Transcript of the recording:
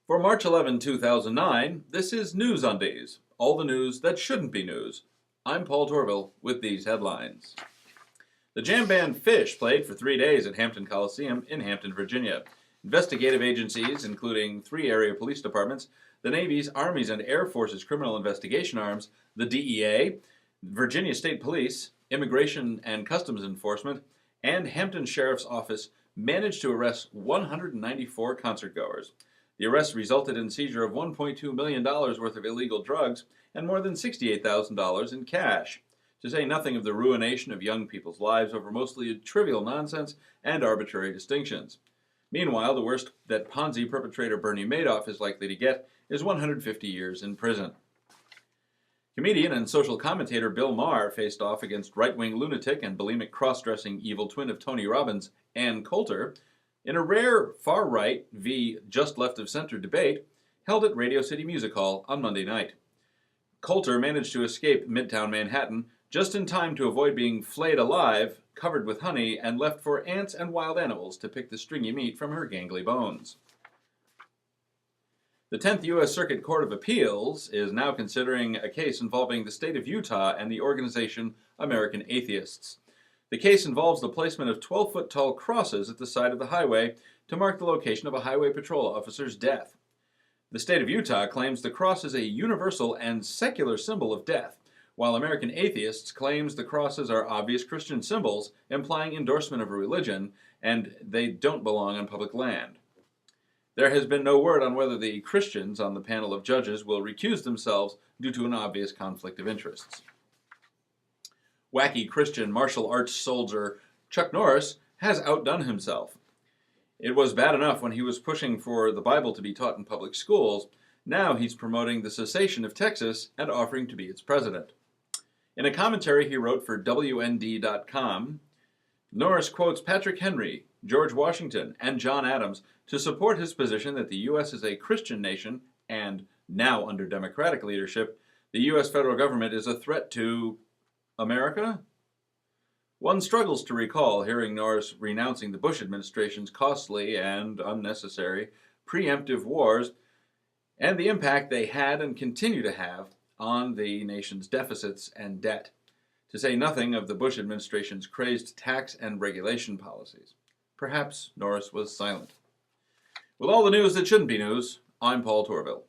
For March 11, 2009, this is News Undies, all the news that shouldn't be news. I'm Paul Torville with these headlines. The jam band Fish played for 3 days at Hampton Coliseum in Hampton, Virginia. Investigative agencies, including 3 area police departments, the Navy's, Army's, and Air Force's criminal investigation arms, the DEA, Virginia State Police, Immigration and Customs Enforcement, and Hampton Sheriff's Office managed to arrest 194 concertgoers. The arrest resulted in seizure of $1.2 million worth of illegal drugs and more than $68,000 in cash, to say nothing of the ruination of young people's lives over mostly trivial nonsense and arbitrary distinctions. Meanwhile, the worst that Ponzi perpetrator Bernie Madoff is likely to get is 150 years in prison. Comedian and social commentator Bill Maher faced off against right-wing lunatic and bulimic cross-dressing evil twin of Tony Robbins, Ann Coulter, in a rare far-right v. just-left-of-center debate held at Radio City Music Hall on Monday night. Coulter managed to escape Midtown Manhattan just in time to avoid being flayed alive, covered with honey, and left for ants and wild animals to pick the stringy meat from her gangly bones. The 10th U.S. Circuit Court of Appeals is now considering a case involving the state of Utah and the organization American Atheists. The case involves the placement of 12-foot-tall crosses at the side of the highway to mark the location of a highway patrol officer's death. The state of Utah claims the cross is a universal and secular symbol of death, while American Atheists claims the crosses are obvious Christian symbols implying endorsement of a religion, and they don't belong on public land. There has been no word on whether the Christians on the panel of judges will recuse themselves due to an obvious conflict of interests. Wacky Christian martial arts soldier Chuck Norris has outdone himself. It was bad enough when he was pushing for the Bible to be taught in public schools. Now he's promoting the secession of Texas and offering to be its president. In a commentary he wrote for WND.com, Norris quotes Patrick Henry, George Washington, and John Adams to support his position that the U.S. is a Christian nation and, now under Democratic leadership, the U.S. federal government is a threat to America? One struggles to recall hearing Norris renouncing the Bush administration's costly and unnecessary preemptive wars and the impact they had and continue to have on the nation's deficits and debt, to say nothing of the Bush administration's crazed tax and regulation policies. Perhaps Norris was silent. With all the news that shouldn't be news, I'm Paul Torville.